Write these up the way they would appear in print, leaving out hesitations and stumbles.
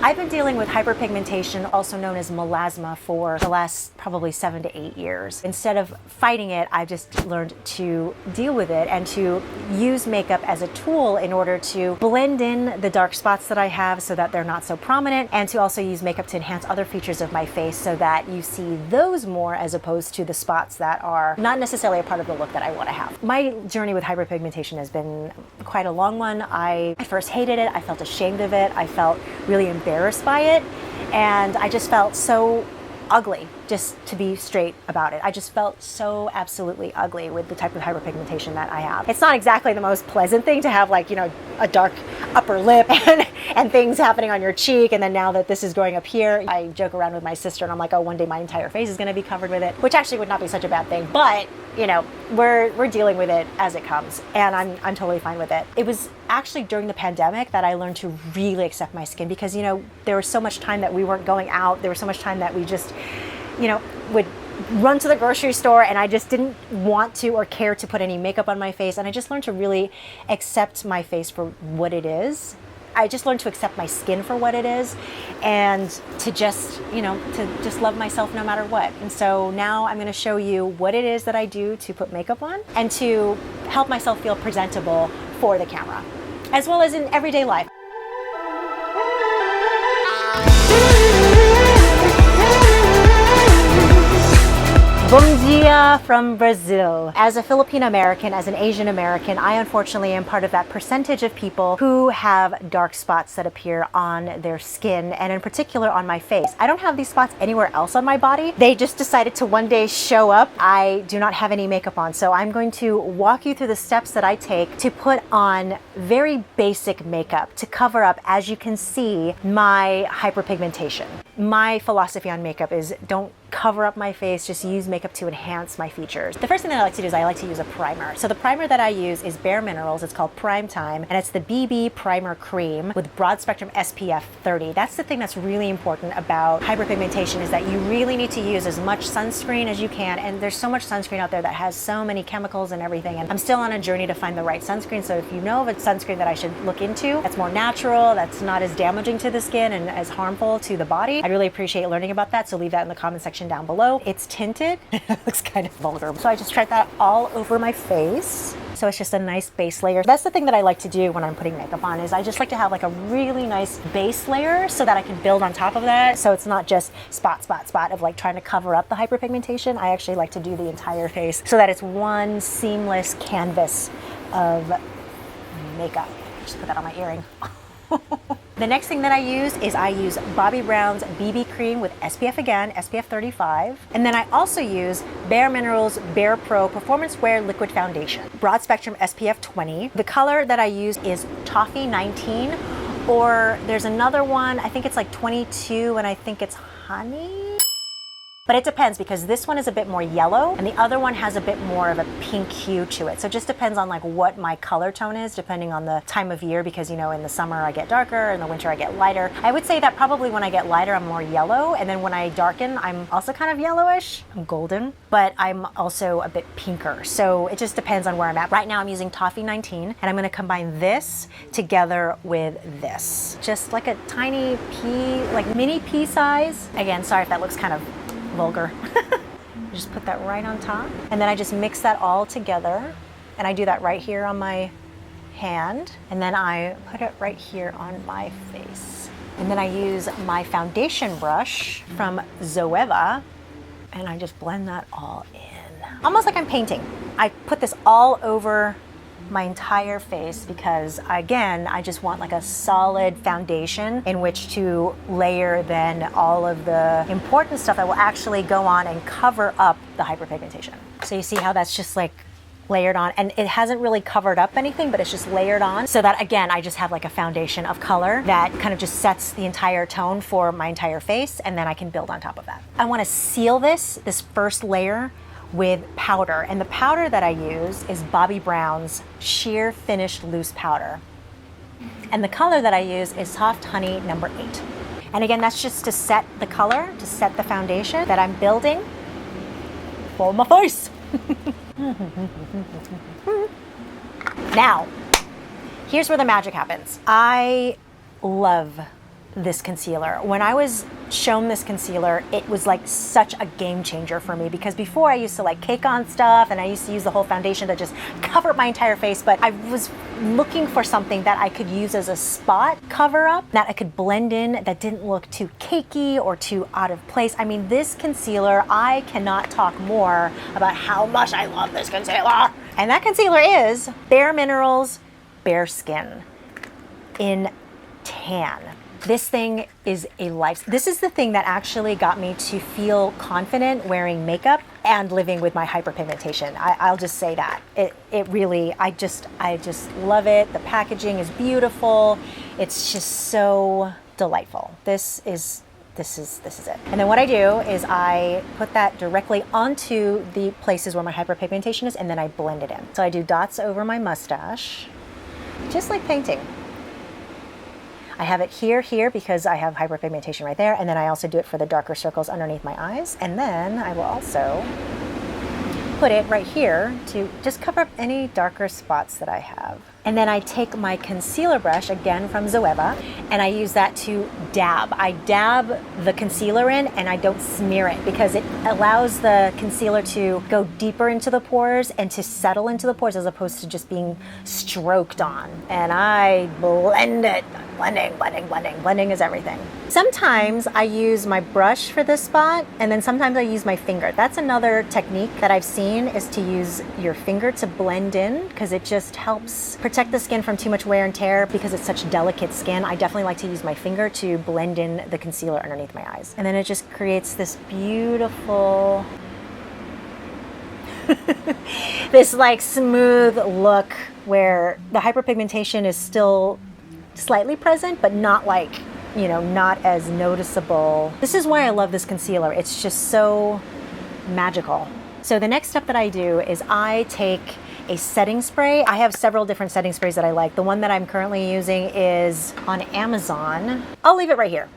I've been dealing with hyperpigmentation, also known as melasma, for the last probably 7 to 8 years. Instead of fighting it, I've just learned to deal with it and to use makeup as a tool in order to blend in the dark spots that I have so that they're not so prominent, and to also use makeup to enhance other features of my face so that you see those more as opposed to the spots that are not necessarily a part of the look that I want to have. My journey with hyperpigmentation has been quite a long one. I first hated it. I felt ashamed of it. I felt really embarrassed by it, and I just felt so ugly, just to be straight about it. I just felt so absolutely ugly with the type of hyperpigmentation that I have. It's not exactly the most pleasant thing to have, like, you know, a dark upper lip and things happening on your cheek, and then now that this is going up here, I joke around with my sister and I'm like, oh, one day my entire face is gonna be covered with it, which actually would not be such a bad thing, but you know, we're dealing with it as it comes, and I'm totally fine with it. It was actually during the pandemic that I learned to really accept my skin, because, you know, there was so much time that we weren't going out. There was so much time that we just, you know, would run to the grocery store, and I just didn't want to or care to put any makeup on my face. And I just learned to really accept my face for what it is. I just learned to accept my skin for what it is, and to just, you know, to just love myself no matter what. And so now I'm going to show you what it is that I do to put makeup on and to help myself feel presentable for the camera, as well as in everyday life. Bom dia from Brazil. As a Filipina-American, as an Asian American, I unfortunately am part of that percentage of people who have dark spots that appear on their skin, and in particular on my face. I don't have these spots anywhere else on my body. They just decided to one day show up. I do not have any makeup on, so I'm going to walk you through the steps that I take to put on very basic makeup to cover up, as you can see, my hyperpigmentation. My philosophy on makeup is don't cover up my face, just use makeup to enhance my features. The first thing that I like to do is I like to use a primer. So the primer that I use is bareMinerals. It's called Prime Time, and it's the BB Primer Cream with broad spectrum SPF 30. That's the thing that's really important about hyperpigmentation, is that you really need to use as much sunscreen as you can, and there's so much sunscreen out there that has so many chemicals and everything, and I'm still on a journey to find the right sunscreen. So if you know of a sunscreen that I should look into that's more natural, that's not as damaging to the skin and as harmful to the body, I'd really appreciate learning about that, so leave that in the comment section down below. It's tinted. It looks kind of vulgar. So I just tried that all over my face. So it's just a nice base layer. That's the thing that I like to do when I'm putting makeup on, is I just like to have like a really nice base layer so that I can build on top of that. So it's not just spot, spot, spot of like trying to cover up the hyperpigmentation. I actually like to do the entire face so that it's one seamless canvas of makeup. Just put that on my earring. The next thing that I use is I use Bobbi Brown's BB Cream with SPF, again, SPF 35. And then I also use bareMinerals Bare Pro Performance Wear Liquid Foundation, broad spectrum SPF 20. The color that I use is Toffee 19, or there's another one, I think it's like 22, and I think it's Honey. But it depends, because this one is a bit more yellow and the other one has a bit more of a pink hue to it. So it just depends on like what my color tone is, depending on the time of year, because, you know, in the summer I get darker, in the winter I get lighter. I would say that probably when I get lighter I'm more yellow, and then when I darken I'm also kind of yellowish. I'm golden, but I'm also a bit pinker. So it just depends on where I'm at. Right now I'm using Toffee 19, and I'm going to combine this together with this. Just like a tiny pea, like mini pea size. Again, sorry if that looks kind of vulgar. Just put that right on top, and then I just mix that all together, and I do that right here on my hand, and then I put it right here on my face. And then I use my foundation brush from Zoeva, and I just blend that all in. Almost like I'm painting. I put this all over my entire face because, again, I just want like a solid foundation in which to layer then all of the important stuff that will actually go on and cover up the hyperpigmentation. So you see how that's just like layered on, and it hasn't really covered up anything, but it's just layered on, so that again I just have like a foundation of color that kind of just sets the entire tone for my entire face, and then I can build on top of that. I want to seal this first layer with powder, and the powder that I use is Bobbi Brown's Sheer Finished Loose Powder, and the color that I use is Soft Honey No. 8. And again, that's just to set the color, to set the foundation that I'm building for my face. Now, here's where the magic happens. I love this concealer. When I was shown this concealer, it was like such a game changer for me, because before I used to like cake on stuff and I used to use the whole foundation to just cover my entire face, but I was looking for something that I could use as a spot cover up that I could blend in, that didn't look too cakey or too out of place. I mean, this concealer, I cannot talk more about how much I love this concealer. And that concealer is bareMinerals Bare Skin in Tan. This thing is a life. This is the thing that actually got me to feel confident wearing makeup and living with my hyperpigmentation. I'll just say that. It really, I just love it. The packaging is beautiful. It's just so delightful. This is it. And then what I do is I put that directly onto the places where my hyperpigmentation is, and then I blend it in. So I do dots over my mustache, just like painting. I have it here because I have hyperpigmentation right there, and then I also do it for the darker circles underneath my eyes. And then I will also put it right here to just cover up any darker spots that I have. And then I take my concealer brush, again from Zoeva, and I use that to dab. I dab the concealer in and I don't smear it, because it allows the concealer to go deeper into the pores and to settle into the pores, as opposed to just being stroked on. And I blend it. Blending is everything. Sometimes I use my brush for this spot, and then sometimes I use my finger. That's another technique that I've seen, is to use your finger to blend in, because it just helps protect the skin from too much wear and tear, because it's such delicate skin. I definitely like to use my finger to blend in the concealer underneath my eyes. And then it just creates this beautiful, this like smooth look where the hyperpigmentation is still slightly present, but not like, you know, not as noticeable. This is why I love this concealer. It's just so magical. So the next step that I do is I take a setting spray. I have several different setting sprays that I like. The one that I'm currently using is on Amazon. I'll leave it right here.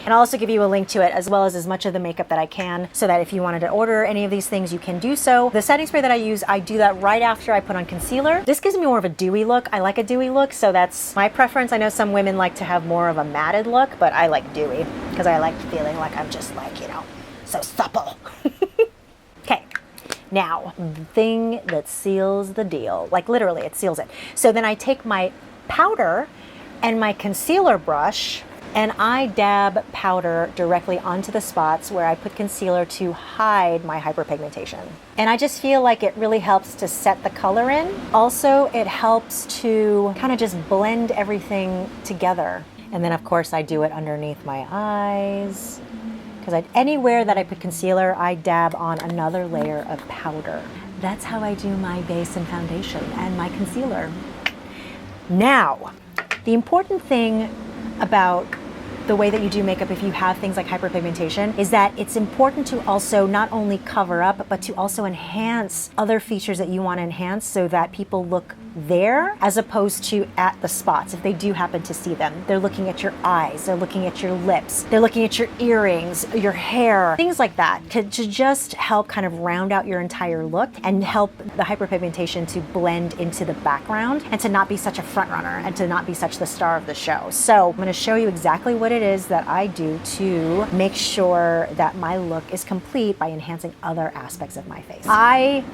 And I'll also give you a link to it, as well as much of the makeup that I can, so that if you wanted to order any of these things, you can do so. The setting spray that I use, I do that right after I put on concealer. This gives me more of a dewy look. I like a dewy look, so that's my preference. I know some women like to have more of a matted look, but I like dewy, because I like feeling like I'm just like, you know, so supple. Okay. Now, the thing that seals the deal, like literally it seals it. So then I take my powder and my concealer brush, and I dab powder directly onto the spots where I put concealer to hide my hyperpigmentation. And I just feel like it really helps to set the color in. Also, it helps to kind of just blend everything together. And then of course I do it underneath my eyes, because anywhere that I put concealer, I dab on another layer of powder. That's how I do my base and foundation and my concealer. Now, the important thing about the way that you do makeup, if you have things like hyperpigmentation, is that it's important to also not only cover up, but to also enhance other features that you want to enhance, so that people look there as opposed to at the spots. If they do happen to see them, they're looking at your eyes, they're looking at your lips, they're looking at your earrings, your hair, things like that, to just help kind of round out your entire look and help the hyperpigmentation to blend into the background and to not be such a front runner and to not be such the star of the show. So I'm going to show you exactly what it is that I do to make sure that my look is complete by enhancing other aspects of my face. I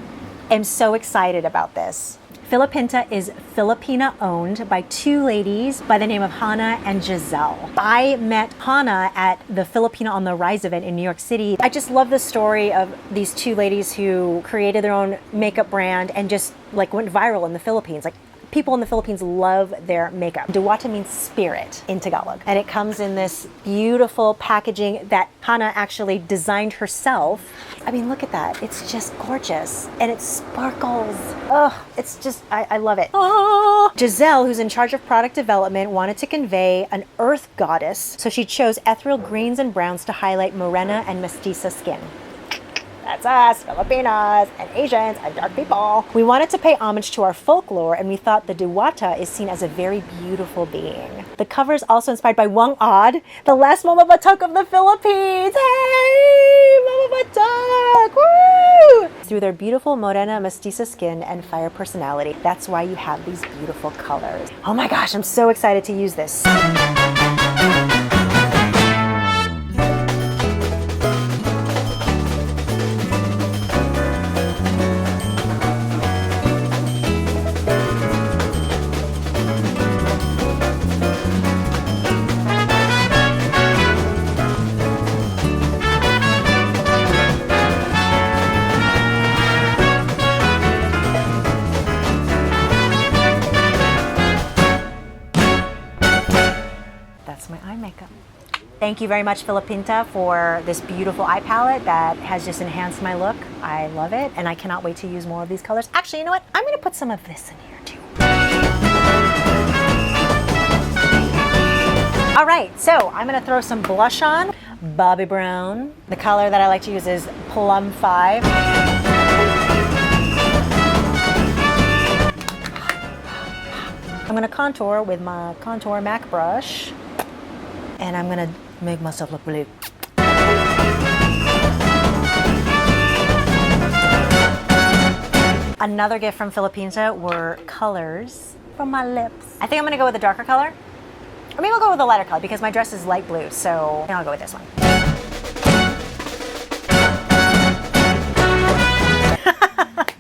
am so excited about this. Filipinta is Filipina owned by two ladies by the name of Hannah and Giselle. I met Hannah at the Filipina on the Rise event in New York City. I just love the story of these two ladies who created their own makeup brand and just like went viral in the Philippines. Like, people in the Philippines love their makeup. Diwata means spirit in Tagalog. And it comes in this beautiful packaging that Hannah actually designed herself. I mean, look at that. It's just gorgeous. And it sparkles. Oh, it's just, I love it. Oh. Giselle, who's in charge of product development, wanted to convey an earth goddess. So she chose ethereal greens and browns to highlight morena and mestiza skin. That's us, Filipinas and Asians and dark people. We wanted to pay homage to our folklore, and we thought the Diwata is seen as a very beautiful being. The cover is also inspired by Wang Od, the last Mama Batok of the Philippines. Hey, Mama Batok! Woo! through their beautiful morena mestiza skin and fire personality. That's why you have these beautiful colors. Oh my gosh, I'm so excited to use this. That's my eye makeup. Thank you very much, Filipinta, for this beautiful eye palette that has just enhanced my look. I love it, and I cannot wait to use more of these colors. Actually, you know what? I'm gonna put some of this in here too. All right, so I'm gonna throw some blush on. Bobbi Brown. The color that I like to use is Plum 5. I'm gonna contour with my Contour MAC brush. And I'm gonna make myself look really... Another gift from Filipinta were colors from my lips. I think I'm gonna go with a darker color. Or maybe I'll go with a lighter color because my dress is light blue, so I'll go with this one.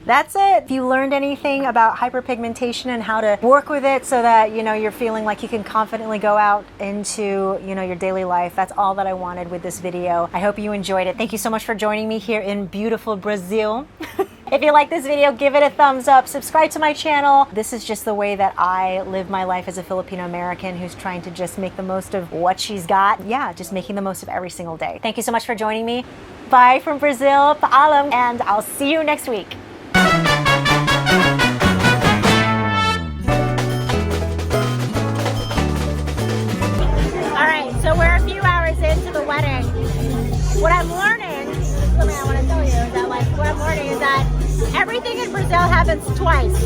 That's it. If you learned anything about hyperpigmentation and how to work with it so that, you know, you're feeling like you can confidently go out into, you know, your daily life, that's all that I wanted with this video. I hope you enjoyed it. Thank you so much for joining me here in beautiful Brazil. If you like this video, give it a thumbs up, subscribe to my channel. This is just the way that I live my life as a Filipino-American who's trying to just make the most of what she's got. Yeah, just making the most of every single day. Thank you so much for joining me. Bye from Brazil, paalam, and I'll see you next week. Alright, so we're a few hours into the wedding. What I'm learning, this is something I want to tell you, is that what I'm learning is that everything in Brazil happens twice.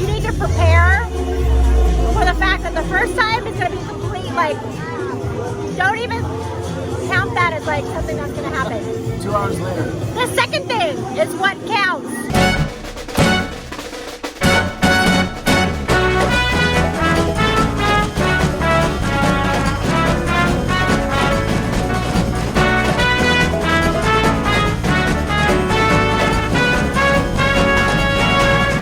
You need to prepare for the fact that the first time is going to be complete, like, don't even count that as like something that's going to happen. 2 hours later. The second thing is what counts.